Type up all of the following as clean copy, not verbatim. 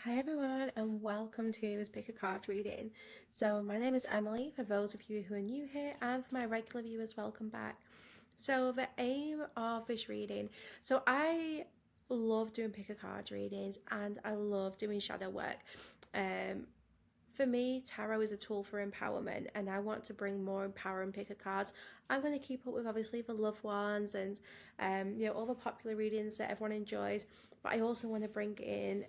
Hi everyone and welcome to this pick a card reading. So my name is Emily for those of you who are new here, and for my regular viewers, welcome back. So the aim of this reading, so I love doing pick a card readings and I love doing shadow work. Um, for me, tarot is a tool for empowerment, and I want to bring more empowering picker cards. I'm going to keep up with obviously the loved ones and all the popular readings that everyone enjoys, but I also want to bring in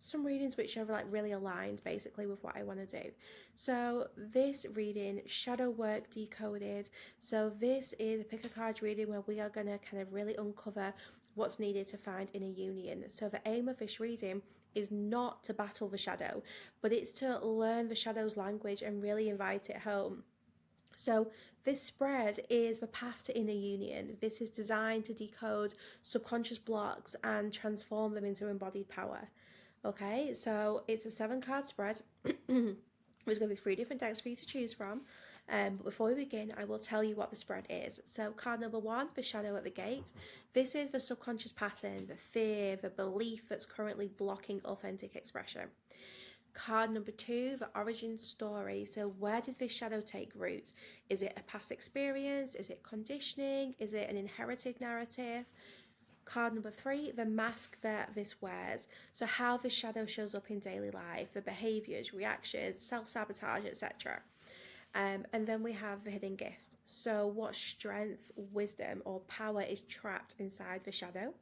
some readings which are like really aligned basically with what I want to do. So this reading, Shadow Work Decoded. So this is a pick a card reading where we are going to kind of really uncover what's needed to find inner union. So the aim of this reading is not to battle the shadow, but it's to learn the shadow's language and really invite it home. So this spread is the path to inner union. This is designed to decode subconscious blocks and transform them into embodied power. Okay, so it's a 7 card spread. There's going to be 3 different decks for you to choose from. But before we begin, I will tell you what the spread is. So card number 1, the shadow at the gate. This is the subconscious pattern, the fear, the belief that's currently blocking authentic expression. Card number 2, the origin story. So where did this shadow take root? Is it a past experience? Is it conditioning? Is it an inherited narrative? Card number 3, the mask that this wears. So how the shadow shows up in daily life, the behaviours, reactions, self-sabotage, etc. And then we have the hidden gift. So what strength, wisdom, or power is trapped inside the shadow?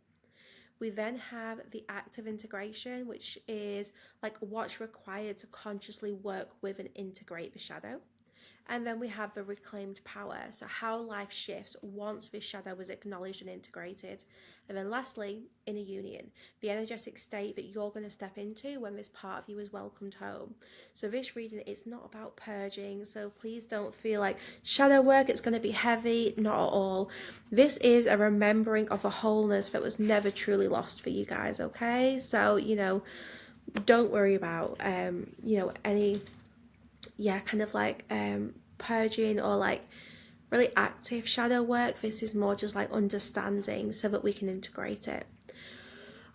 We then have the act of integration, which is like what's required to consciously work with and integrate the shadow. And then we have the reclaimed power, so how life shifts once this shadow was acknowledged and integrated. And then lastly, inner union, the energetic state that you're going to step into when this part of you is welcomed home. So this reading, it's not about purging, so please don't feel like shadow work, it's going to be heavy, not at all. This is a remembering of a wholeness that was never truly lost for you guys, okay? So, don't worry about, any kind of like purging or like really active shadow work. This is more just like understanding so that we can integrate it.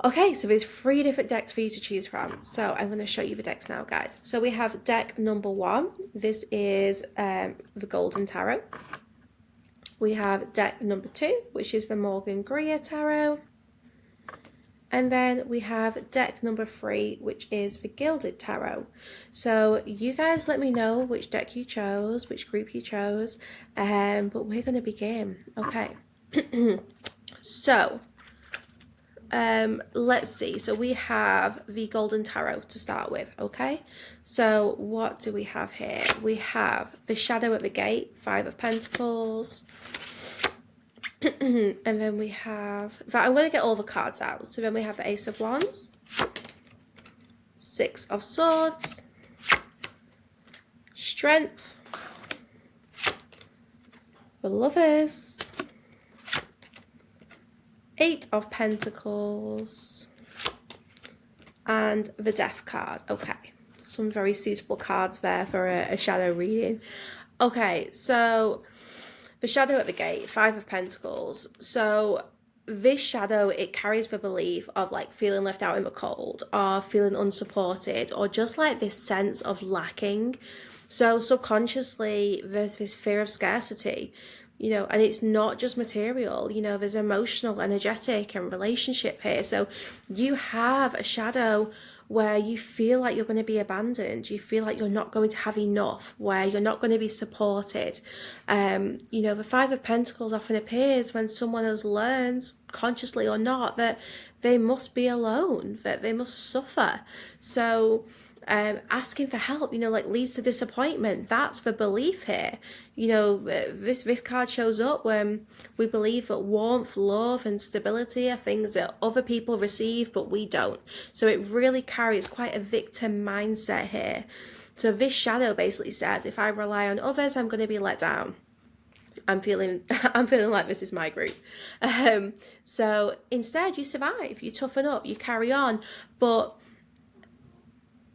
Okay, so there's 3 different decks for you to choose from. So I'm going to show you the decks now, guys. So we have deck number 1. This is the Golden Tarot. We have deck number 2, which is the Morgan Greer Tarot. And then we have deck number 3, which is the Gilded Tarot. So you guys let me know which deck you chose, which group you chose, but we're going to begin. Okay. So, let's see. So we have the Golden Tarot to start with, okay? So what do we have here? We have the Shadow at the Gate, 5 of Pentacles. And then we have, I'm going to get all the cards out. So then we have the Ace of Wands, 6 of Swords, Strength, the Lovers, 8 of Pentacles, and the Death card. Okay, some very suitable cards there for a shadow reading. Okay, so the Shadow at the Gate, 5 of Pentacles. So this shadow, it carries the belief of like feeling left out in the cold, or feeling unsupported, or just like this sense of lacking. So subconsciously there's this fear of scarcity, and it's not just material, there's emotional, energetic, and relationship here. So you have a shadow where you feel like you're going to be abandoned, you feel like you're not going to have enough, where you're not going to be supported. The 5 of Pentacles often appears when someone has learned, consciously or not, that they must be alone, that they must suffer. So asking for help, leads to disappointment. That's the belief here. This card shows up when we believe that warmth, love, and stability are things that other people receive, but we don't. So it really carries quite a victim mindset here. So this shadow basically says, if I rely on others, I'm going to be let down. I'm feeling like this is my group. So instead, you survive, you toughen up, you carry on, but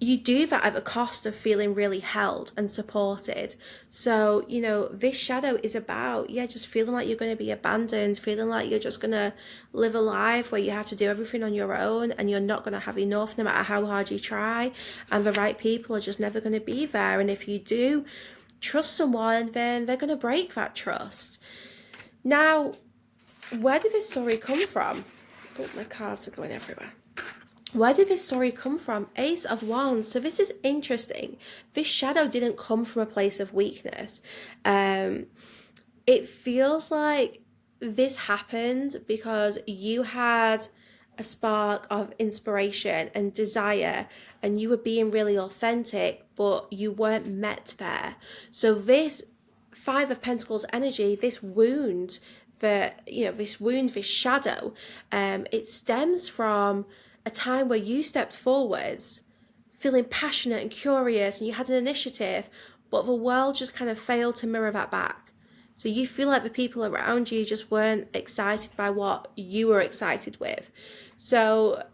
you do that at the cost of feeling really held and supported. So, you know, this shadow is about, yeah, just feeling like you're going to be abandoned, feeling like you're just going to live a life where you have to do everything on your own and you're not going to have enough no matter how hard you try. And the right people are just never going to be there. And if you do trust someone, then they're going to break that trust. Now, where did this story come from? Oh, my cards are going everywhere. Where did this story come from? Ace of Wands. So this is interesting. This shadow didn't come from a place of weakness. It feels like this happened because you had a spark of inspiration and desire and you were being really authentic, but you weren't met there. So this Five of Pentacles energy, this wound, this shadow, it stems from a time where you stepped forwards feeling passionate and curious and you had an initiative, but the world just kind of failed to mirror that back. So you feel like the people around you just weren't excited by what you were excited with. So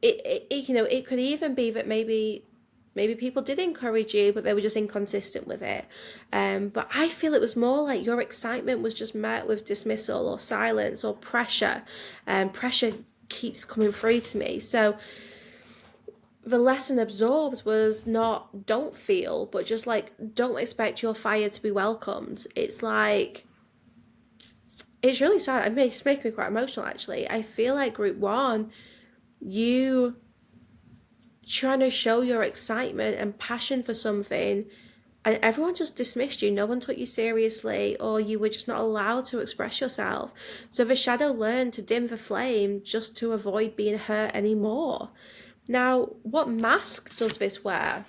it could even be that maybe people did encourage you, but they were just inconsistent with it. But I feel it was more like your excitement was just met with dismissal or silence or pressure. Pressure keeps coming through to me. So the lesson absorbed was not don't feel, but just like don't expect your fire to be welcomed. It's like, it's really sad. It's making me quite emotional actually. I feel like group one, you trying to show your excitement and passion for something and everyone just dismissed you. No one took you seriously, or you were just not allowed to express yourself. So the shadow learned to dim the flame just to avoid being hurt anymore. Now, what mask does this wear?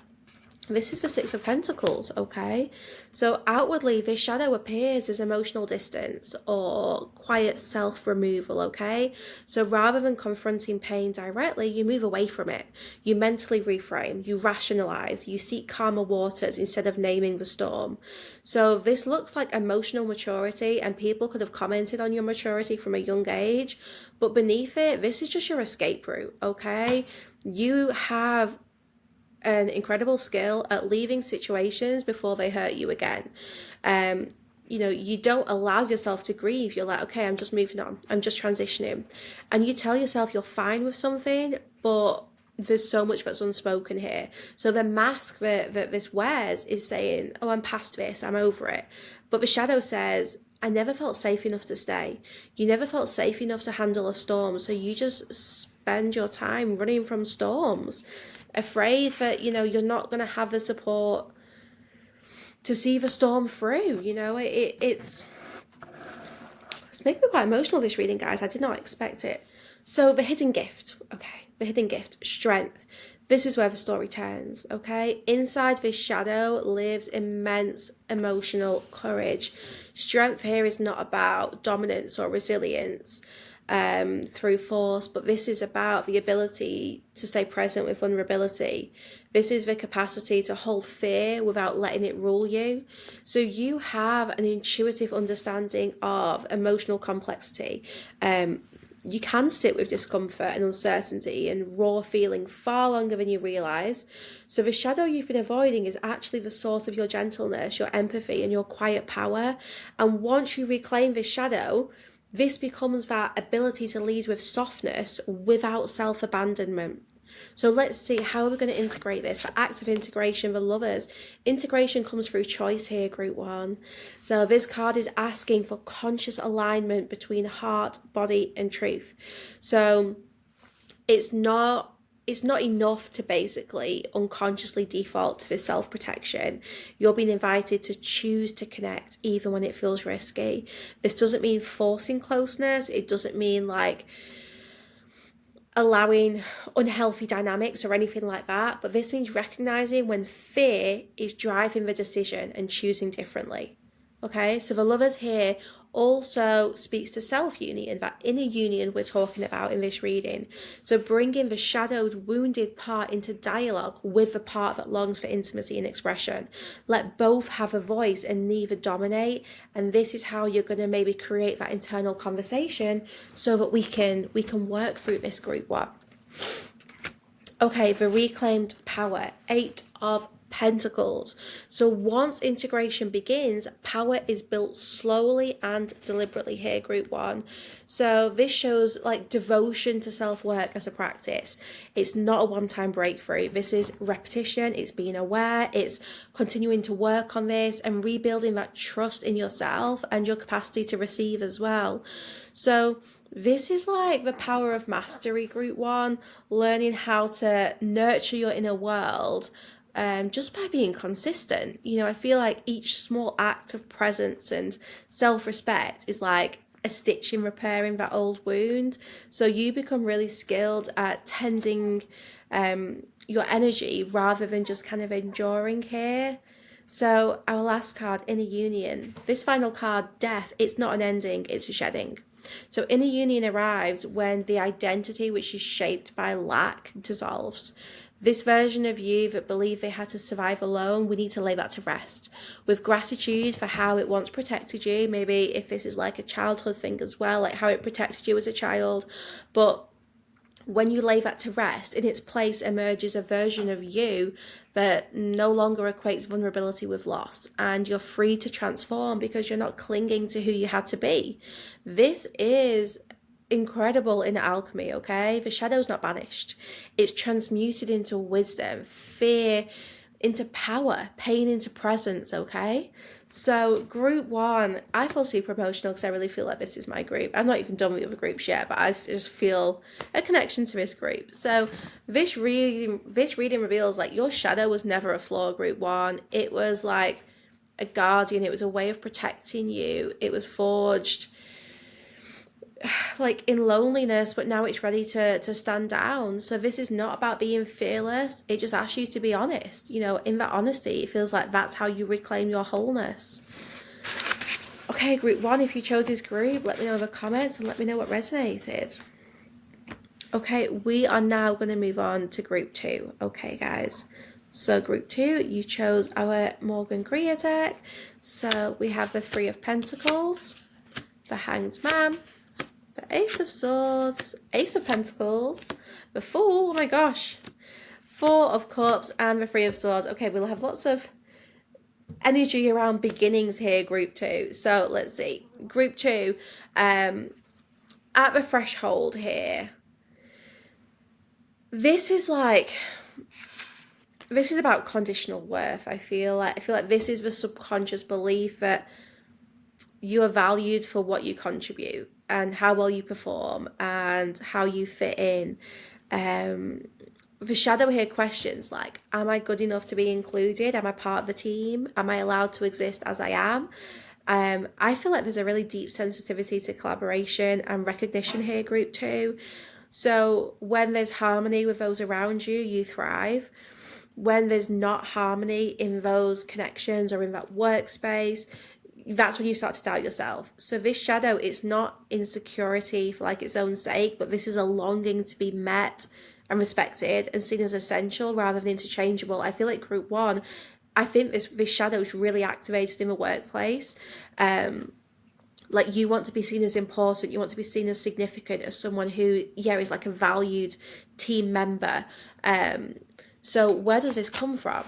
This is the Six of Pentacles, okay? So outwardly, this shadow appears as emotional distance or quiet self-removal, okay? So rather than confronting pain directly, you move away from it. You mentally reframe, you rationalize, you seek calmer waters instead of naming the storm. So this looks like emotional maturity, and people could have commented on your maturity from a young age, but beneath it, this is just your escape route, okay? You have an incredible skill at leaving situations before they hurt you again. You don't allow yourself to grieve. You're like, okay, I'm just moving on. I'm just transitioning. And you tell yourself you're fine with something, but there's so much that's unspoken here. So the mask that this wears is saying, oh, I'm past this, I'm over it. But the shadow says, I never felt safe enough to stay. You never felt safe enough to handle a storm. So you just spend your time running from storms, afraid that, you're not going to have the support to see the storm through. It's making me quite emotional, this reading, guys. I did not expect it. So the hidden gift, okay, the hidden gift, strength. This is where the story turns, okay? Inside this shadow lives immense emotional courage. Strength here is not about dominance or resilience through force, but this is about the ability to stay present with vulnerability. This is the capacity to hold fear without letting it rule you. So you have an intuitive understanding of emotional complexity. You can sit with discomfort and uncertainty and raw feeling far longer than you realise. So the shadow you've been avoiding is actually the source of your gentleness, your empathy and your quiet power. And once you reclaim this shadow, this becomes that ability to lead with softness without self-abandonment. So let's see, how are we going to integrate this? For active integration, the lovers. Integration comes through choice here, group one. So this card is asking for conscious alignment between heart, body and truth. So it's not enough to basically unconsciously default to this self-protection. You're being invited to choose to connect even when it feels risky. This doesn't mean forcing closeness. It doesn't mean like allowing unhealthy dynamics or anything like that, but this means recognizing when fear is driving the decision and choosing differently. Okay, so the lovers here also speaks to self-union, that inner union we're talking about in this reading. So bringing the shadowed, wounded part into dialogue with the part that longs for intimacy and expression. Let both have a voice and neither dominate. And this is how you're going to maybe create that internal conversation so that we can work through this group one. Okay, the reclaimed power, 8 of Pentacles. So once integration begins, power is built slowly and deliberately here, group 1. So this shows like devotion to self-work as a practice. It's not a one-time breakthrough. This is repetition, it's being aware, it's continuing to work on this and rebuilding that trust in yourself and your capacity to receive as well. So this is like the power of mastery, group 1, learning how to nurture your inner world just by being consistent. You know, I feel like each small act of presence and self-respect is like a stitch in repairing that old wound. So you become really skilled at tending your energy rather than just kind of enduring here. So our last card, Inner Union. This final card, Death, it's not an ending, it's a shedding. So inner union arrives when the identity which is shaped by lack dissolves. This version of you that believed they had to survive alone, we need to lay that to rest. With gratitude for how it once protected you, maybe if this is like a childhood thing as well, like how it protected you as a child. But when you lay that to rest, in its place emerges a version of you that no longer equates vulnerability with loss, and you're free to transform because you're not clinging to who you had to be. This is incredible in alchemy, okay? The shadow's not banished. It's transmuted into wisdom, fear into power, pain into presence, okay? So group 1, I feel super emotional because I really feel like this is my group. I've not even done the other groups yet, but I just feel a connection to this group. So this reading reveals like your shadow was never a flaw, group 1. It was like a guardian. It was a way of protecting you. It was forged like in loneliness, but now it's ready to stand down. So this is not about being fearless. It just asks you to be honest. You know, in that honesty, it feels like that's how you reclaim your wholeness. Okay, group 1, if you chose this group, let me know in the comments and let me know what resonated. Okay, we are now going to move on to group 2. Okay, guys. So group 2, you chose our Morgan Greer deck. So we have the 3 of Pentacles, the Hanged Man, the Ace of Swords, Ace of Pentacles, the Fool, oh my gosh, 4 of Cups, and the 3 of Swords. Okay, we'll have lots of energy around beginnings here, group 2. So let's see. Group 2, at the threshold here. This is about conditional worth, I feel like this is the subconscious belief that you are valued for what you contribute and how well you perform and how you fit in. The shadow here questions like, am I good enough to be included? Am I part of the team? Am I allowed to exist as I am? I feel like there's a really deep sensitivity to collaboration and recognition here, group 2. So when there's harmony with those around you, you thrive. When there's not harmony in those connections or in that workspace, that's when you start to doubt yourself. So this shadow is not insecurity for like its own sake, but this is a longing to be met and respected and seen as essential rather than interchangeable. I feel like group 1, I think this shadow is really activated in the workplace. Like you want to be seen as important, you want to be seen as significant, as someone who, is like a valued team member. So where does this come from?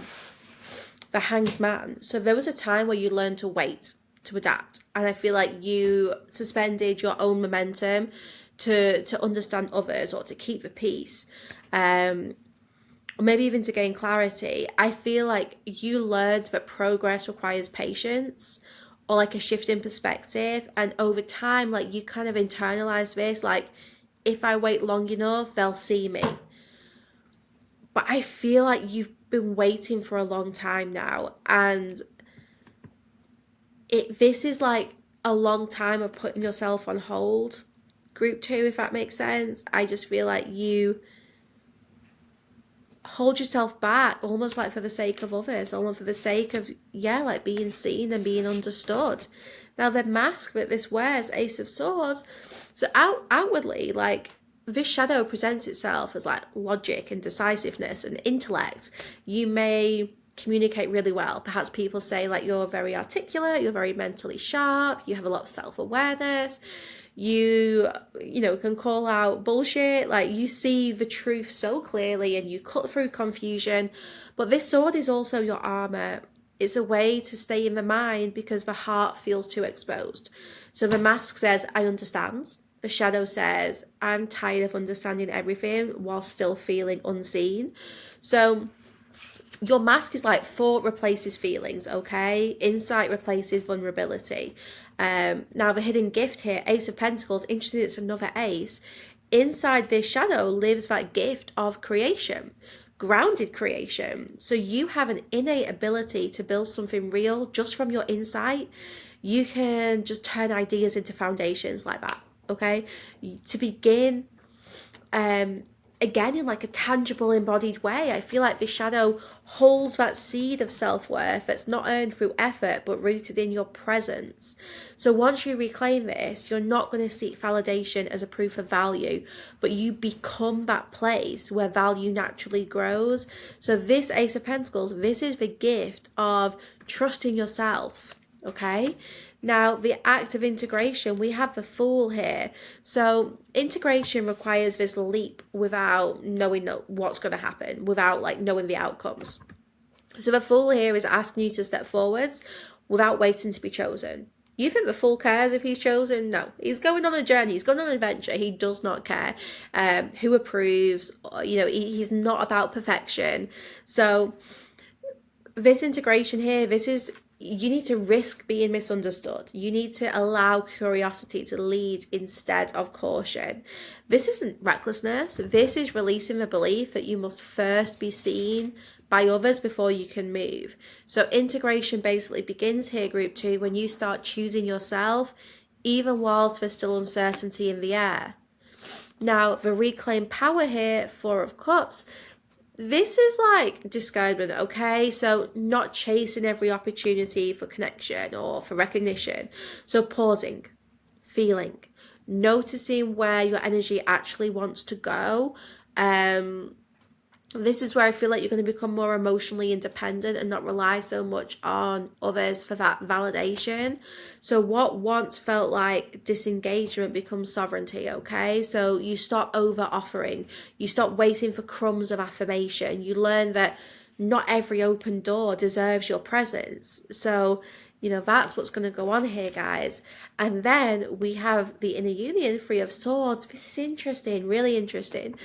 The Hanged Man. So there was a time where you learned to wait, to adapt. And I feel like you suspended your own momentum to understand others or to keep the peace. Or maybe even to gain clarity. I feel like you learned that progress requires patience or like a shift in perspective. And over time, like you kind of internalize this, like if I wait long enough, they'll see me. But I feel like you've been waiting for a long time now, and this is like a long time of putting yourself on hold, group 2, if that makes sense. I just feel like you hold yourself back almost like for the sake of others, almost for the sake of like being seen and being understood. Now the mask that this wears, Ace of Swords, so outwardly, like this shadow presents itself as like logic and decisiveness and intellect. You may communicate really well. Perhaps people say like you're very articulate, you're very mentally sharp, you have a lot of self-awareness, you know, can call out bullshit, like you see the truth so clearly and you cut through confusion. But this sword is also your armor. It's a way to stay in the mind because the heart feels too exposed. So the mask says, I understand. The shadow says, I'm tired of understanding everything while still feeling unseen. So your mask is like thought replaces feelings, okay? Insight replaces vulnerability. Now the hidden gift here, Ace of Pentacles, interesting, it's another ace. Inside this shadow lives that gift of creation, grounded creation. So you have an innate ability to build something real just from your insight. You can just turn ideas into foundations like that, okay? To begin, again, in like a tangible, embodied way. I feel like the shadow holds that seed of self-worth that's not earned through effort but rooted in your presence. So once you reclaim this, you're not going to seek validation as a proof of value, but you become that place where value naturally grows. So this Ace of Pentacles, this is the gift of trusting yourself, okay? Now, the act of integration, we have the Fool here. So integration requires this leap without knowing what's going to happen, without like knowing the outcomes. So the Fool here is asking you to step forwards without waiting to be chosen. You think the Fool cares if he's chosen? No. He's going on a journey. He's going on an adventure. He does not care who approves. You know, he's not about perfection. So this integration here, this is, you need to risk being misunderstood. You need to allow curiosity to lead instead of caution. This isn't recklessness. This is releasing the belief that you must first be seen by others before you can move. So integration basically begins here, group 2, when you start choosing yourself, even whilst there's still uncertainty in the air. Now, the reclaimed power here, 4 of Cups, this is like discernment, okay? So not chasing every opportunity for connection or for recognition. So pausing, feeling, noticing where your energy actually wants to go. This is where I feel like you're going to become more emotionally independent and not rely so much on others for that validation. So what once felt like disengagement becomes sovereignty, okay? So you stop over-offering. You stop waiting for crumbs of affirmation. You learn that not every open door deserves your presence. So, you know, that's what's going to go on here, guys. And then we have the inner union, 3 of Swords. This is interesting, really interesting.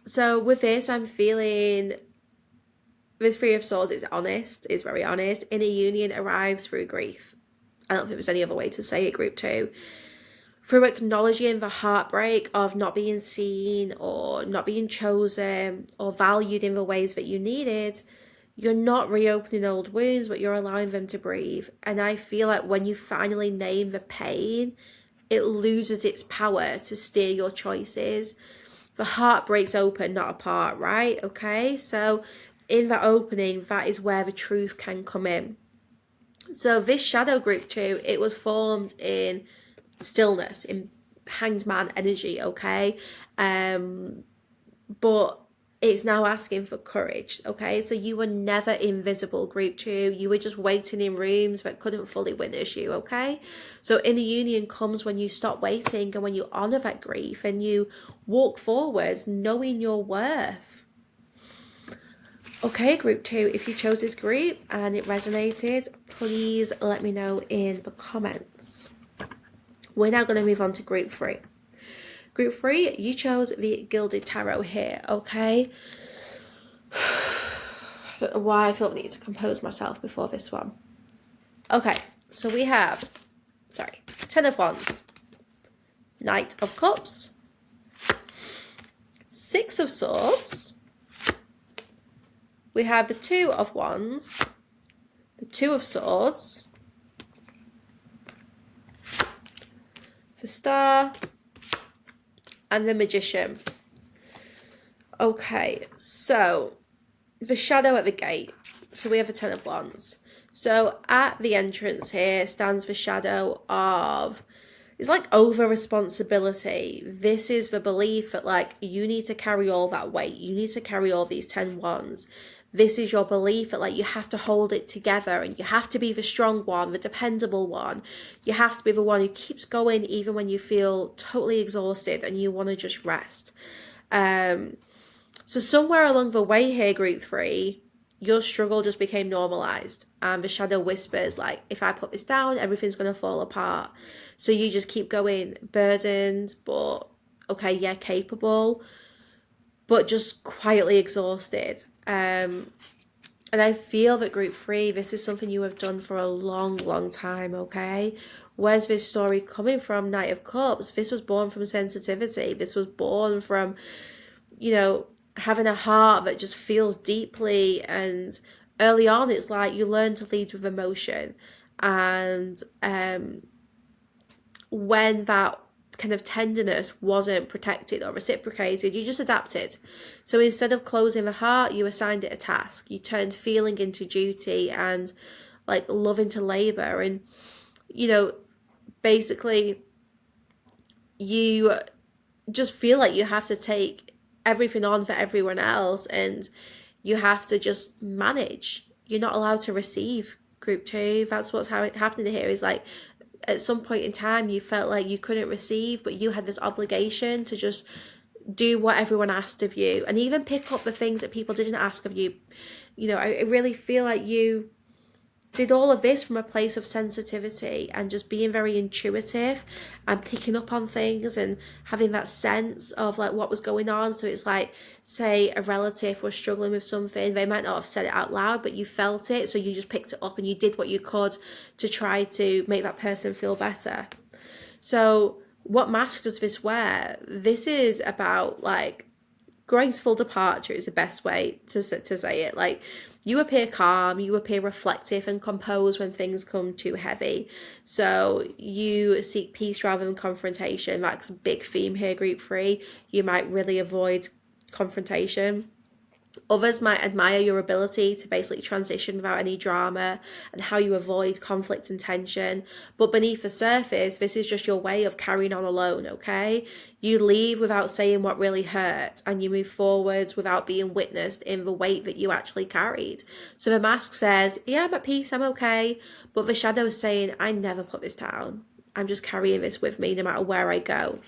So with this, I'm feeling this 3 of Swords is honest, is very honest. Inner union arrives through grief. I don't think there's any other way to say it, group 2. Through acknowledging the heartbreak of not being seen or not being chosen or valued in the ways that you needed, you're not reopening old wounds, but you're allowing them to breathe. And I feel like when you finally name the pain, it loses its power to steer your choices. The heart breaks open, not apart, right? Okay, so in that opening, that is where the truth can come in. So this shadow group 2, it was formed in stillness, in hanged man energy, okay? But it's now asking for courage, okay? So you were never invisible, group 2. You were just waiting in rooms that couldn't fully witness you, okay? So inner union comes when you stop waiting and when you honor that grief and you walk forwards knowing your worth. Okay, group 2, if you chose this group and it resonated, please let me know in the comments. We're now going to move on to group 3. Group 3, you chose the Gilded Tarot here, okay? I don't know why I felt the need to compose myself before this one. Okay, so we have, 10 of Wands, Knight of Cups, 6 of Swords, we have the 2 of Wands, the 2 of Swords, the Star, and the Magician. Okay, so the shadow at the gate. So we have a 10 of Wands. So at the entrance here stands the shadow of, it's like over responsibility. This is the belief that like you need to carry all that weight. You need to carry all these 10 wands. this is your belief that like you have to hold it together and you have to be the strong one, the dependable one. You have to be the one who keeps going even when you feel totally exhausted and you want to just rest. So somewhere along the way here, group 3, your struggle just became normalized, and the shadow whispers like, if I put this down, everything's going to fall apart. So you just keep going, burdened, but okay, yeah, capable, but just quietly exhausted. And I feel that group 3, this is something you have done for a long time, okay? Where's this story coming from? Knight of Cups. This was born from sensitivity. This was born from, you know, having a heart that just feels deeply. And early on, it's like you learn to lead with emotion. And when that kind of tenderness wasn't protected or reciprocated, you just adapted. So instead of closing the heart, you assigned it a task. You turned feeling into duty and like love into labor. And, you know, basically you just feel like you have to take everything on for everyone else, and you have to just manage. You're not allowed to receive, group 2. That's what's happening here. Is like at some point in time you felt like you couldn't receive, but you had this obligation to just do what everyone asked of you, and even pick up the things that people didn't ask of you. You know, I really feel like you did all of this from a place of sensitivity and just being very intuitive and picking up on things and having that sense of like what was going on. So it's like, say a relative was struggling with something, they might not have said it out loud, but you felt it, so you just picked it up and you did what you could to try to make that person feel better. So what mask does this wear? This is about like graceful departure is the best way to say it. Like, you appear calm, you appear reflective and composed when things come too heavy. So you seek peace rather than confrontation. That's a big theme here, group 3. You might really avoid confrontation. Others might admire your ability to basically transition without any drama and how you avoid conflict and tension. But beneath the surface, this is just your way of carrying on alone, okay? You leave without saying what really hurt, and you move forwards without being witnessed in the weight that you actually carried. So the mask says, yeah, I'm at peace, I'm okay. But the shadow is saying, I never put this down. I'm just carrying this with me no matter where I go.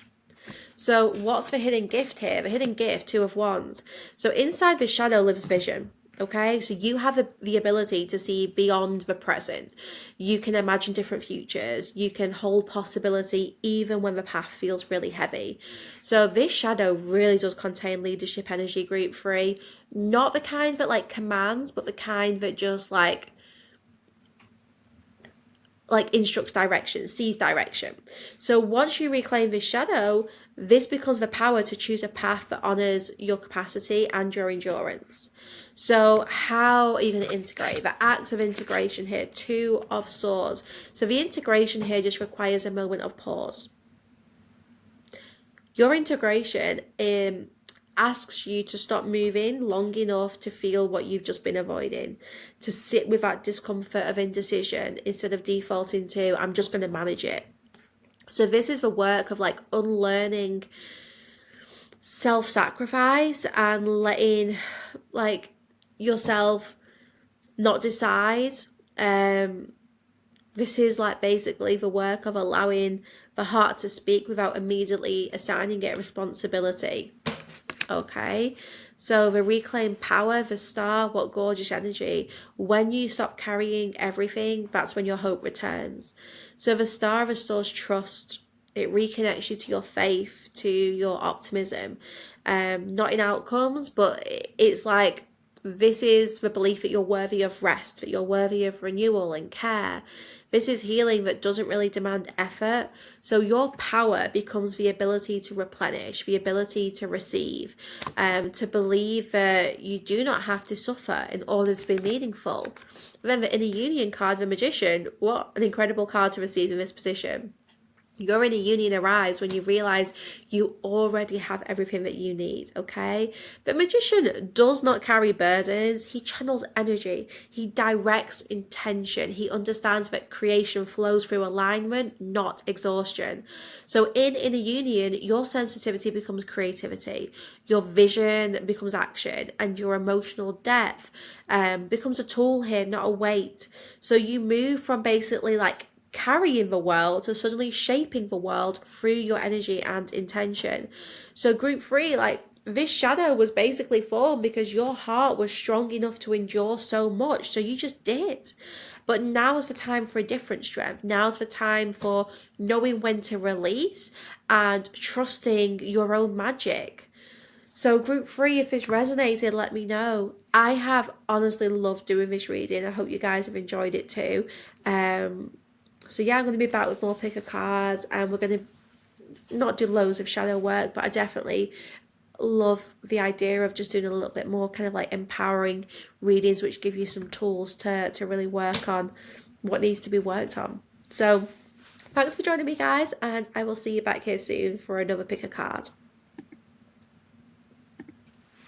So what's the hidden gift here? The hidden gift, 2 of Wands. So inside the shadow lives vision. Okay, so you have the ability to see beyond the present. You can imagine different futures. You can hold possibility even when the path feels really heavy. So this shadow really does contain leadership energy, group 3. Not the kind that like commands, but the kind that just like instructs direction, sees direction. So once you reclaim this shadow, this becomes the power to choose a path that honors your capacity and your endurance. So how are you going to integrate? The act of integration here, 2 of Swords. So the integration here just requires a moment of pause. Your integration asks you to stop moving long enough to feel what you've just been avoiding, to sit with that discomfort of indecision instead of defaulting to, I'm just going to manage it. So this is the work of like unlearning self-sacrifice and letting like yourself not decide. This is like basically the work of allowing the heart to speak without immediately assigning it responsibility. Okay, so the reclaimed power, the star, what gorgeous energy. When you stop carrying everything, that's when your hope returns. So the star restores trust. It reconnects you to your faith, to your optimism. Not in outcomes, but it's like, this is the belief that you're worthy of rest, that you're worthy of renewal and care. This is healing that doesn't really demand effort. So your power becomes the ability to replenish, the ability to receive, to believe that you do not have to suffer in order to be meaningful. Remember, in the Union card, the Magician, what an incredible card to receive in this position. You're in a union arise when you realize you already have everything that you need, okay? The magician does not carry burdens. He channels energy. He directs intention. He understands that creation flows through alignment, not exhaustion. So in a union, your sensitivity becomes creativity. Your vision becomes action, and your emotional depth becomes a tool here, not a weight. So you move from basically like carrying the world to suddenly shaping the world through your energy and intention. So group 3, like, this shadow was basically formed because your heart was strong enough to endure so much, so you just did. But now's the time for a different strength. Now's the time for knowing when to release and trusting your own magic. So group 3, if this resonated, let me know. I have honestly loved doing this reading. I hope you guys have enjoyed it too. So yeah, I'm going to be back with more pick a cards, and we're going to not do loads of shadow work, but I definitely love the idea of just doing a little bit more kind of like empowering readings, which give you some tools to really work on what needs to be worked on. So thanks for joining me, guys, and I will see you back here soon for another pick a card.